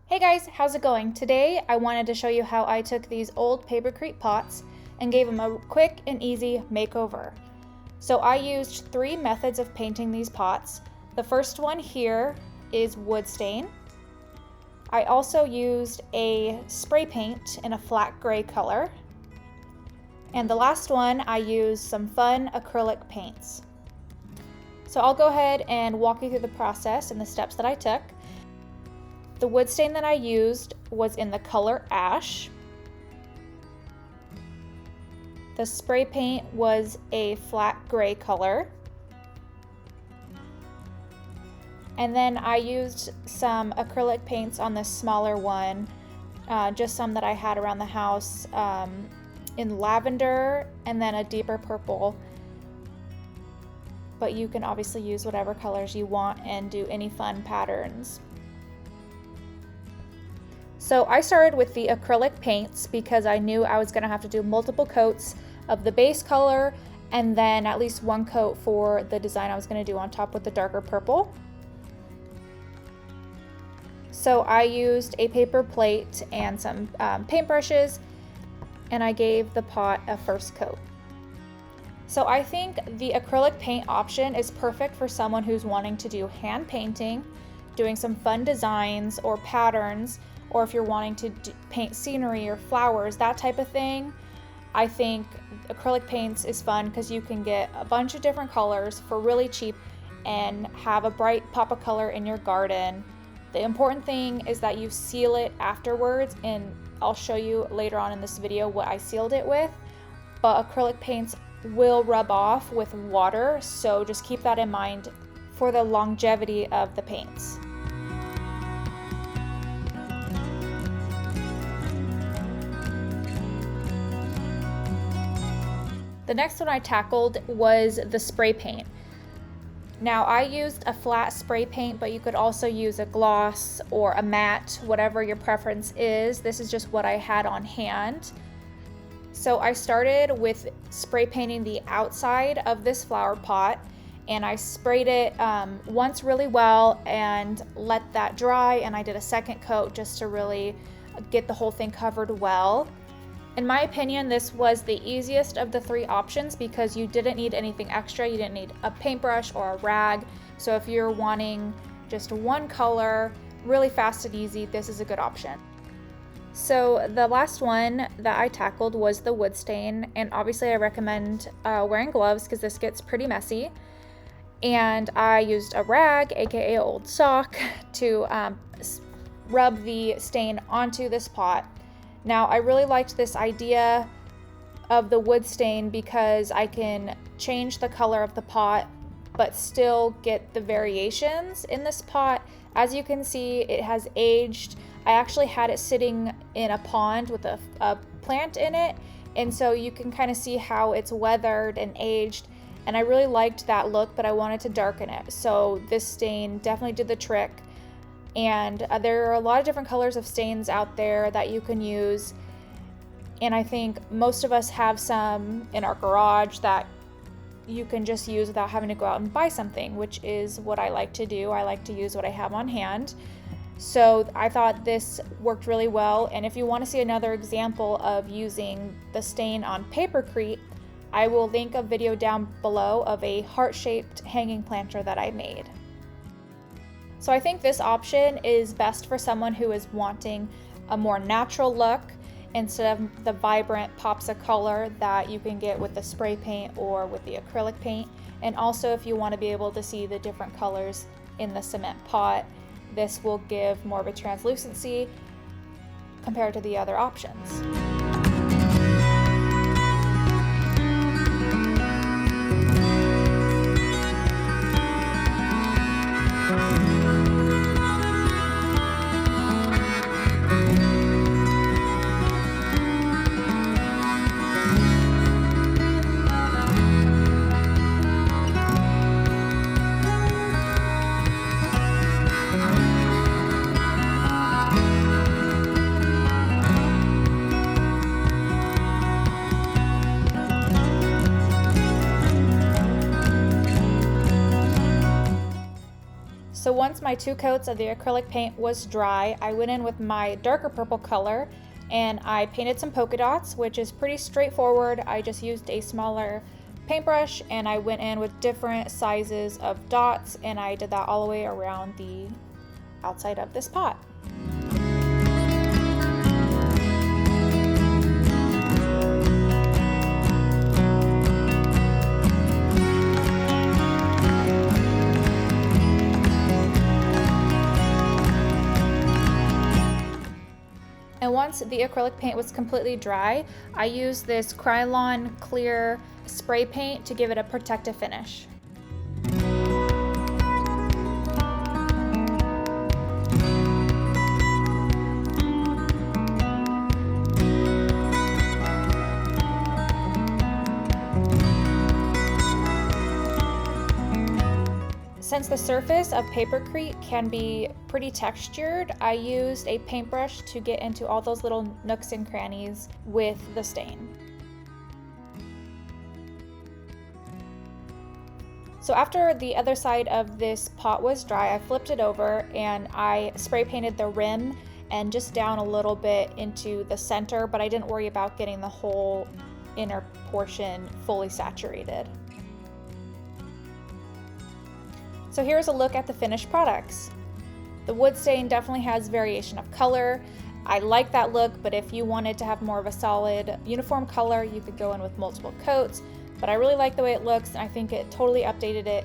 Hey guys, how's it going? Today I wanted to show you how I took these old Papercrete pots and gave them a quick and easy makeover. So I used 3 methods of painting these pots. The first one here is wood stain. I also used a spray paint in a flat gray color. And the last one I used some fun acrylic paints. So I'll go ahead and walk you through the process and the steps that I took. The wood stain that I used was in the color ash. The spray paint was a flat gray color. And then I used some acrylic paints on this smaller one, just some that I had around the house, in lavender and then a deeper purple. But you can obviously use whatever colors you want and do any fun patterns. So I started with the acrylic paints because I knew I was going to have to do multiple coats of the base color and then at least one coat for the design I was going to do on top with the darker purple. So I used a paper plate and some paintbrushes, and I gave the pot a first coat. So I think the acrylic paint option is perfect for someone who's wanting to do hand painting, doing some fun designs or patterns, or if you're wanting to paint scenery or flowers, that type of thing. I think acrylic paints is fun because you can get a bunch of different colors for really cheap and have a bright pop of color in your garden. The important thing is that you seal it afterwards, and I'll show you later on in this video what I sealed it with. But acrylic paints will rub off with water, so just keep that in mind for the longevity of the paints. The next one I tackled was the spray paint. Now I used a flat spray paint, but you could also use a gloss or a matte, whatever your preference is. This is just what I had on hand. So I started with spray painting the outside of this flower pot, and I sprayed it once really well and let that dry, and I did a second coat just to really get the whole thing covered well. In my opinion, this was the easiest of the 3 options because you didn't need anything extra. You didn't need a paintbrush or a rag. So if you're wanting just one color, really fast and easy, this is a good option. So the last one that I tackled was the wood stain, and obviously I recommend wearing gloves because this gets pretty messy. And I used a rag, aka old sock, to rub the stain onto this pot. Now I really liked this idea of the wood stain because I can change the color of the pot but still get the variations in this pot. As you can see, it has aged. I actually had it sitting in a pond with a plant in it, and so you can kind of see how it's weathered and aged, and I really liked that look, but I wanted to darken it. So this stain definitely did the trick. And there are a lot of different colors of stains out there that you can use, and I think most of us have some in our garage that you can just use without having to go out and buy something, which is what I like to do. I like to use what I have on hand. So I thought this worked really well, and if you want to see another example of using the stain on Papercrete, I will link a video down below of a heart-shaped hanging planter that I made. So I think this option is best for someone who is wanting a more natural look instead of the vibrant pops of color that you can get with the spray paint or with the acrylic paint. And also if you want to be able to see the different colors in the cement pot, this will give more of a translucency compared to the other options. once my 2 coats of the acrylic paint was dry, I went in with my darker purple color and I painted some polka dots, which is pretty straightforward. I just used a smaller paintbrush and I went in with different sizes of dots, and I did that all the way around the outside of this pot. And once the acrylic paint was completely dry, I used this Krylon clear spray paint to give it a protective finish. Since the surface of Papercrete can be pretty textured, I used a paintbrush to get into all those little nooks and crannies with the stain. So after the other side of this pot was dry, I flipped it over and I spray painted the rim and just down a little bit into the center, but I didn't worry about getting the whole inner portion fully saturated. So here's a look at the finished products. The wood stain definitely has variation of color. I like that look, but if you wanted to have more of a solid uniform color, you could go in with multiple coats, but I really like the way it looks and I think it totally updated it.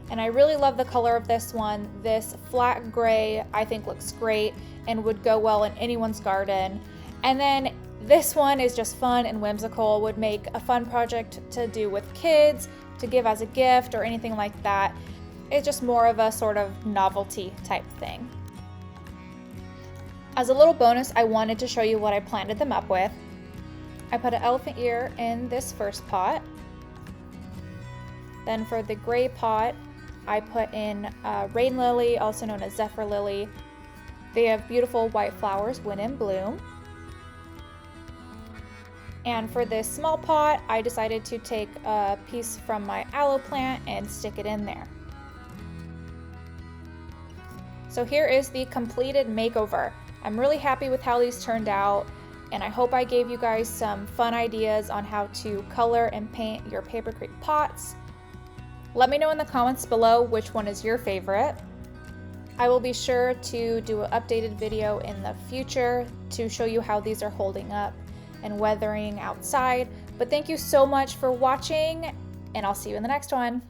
And I really love the color of this one. This flat gray I think looks great and would go well in anyone's garden. And then this one is just fun and whimsical, would make a fun project to do with kids, to give as a gift or anything like that. It's just more of a sort of novelty type thing. As a little bonus, I wanted to show you what I planted them up with. I put an elephant ear in this first pot. Then for the gray pot, I put in rain lily, also known as zephyr lily. They have beautiful white flowers when in bloom. And for this small pot, I decided to take a piece from my aloe plant and stick it in there. So here is the completed makeover. I'm really happy with how these turned out, and I hope I gave you guys some fun ideas on how to color and paint your Papercrete pots. Let me know in the comments below which one is your favorite. I will be sure to do an updated video in the future to show you how these are holding up and weathering outside. But thank you so much for watching, and I'll see you in the next one.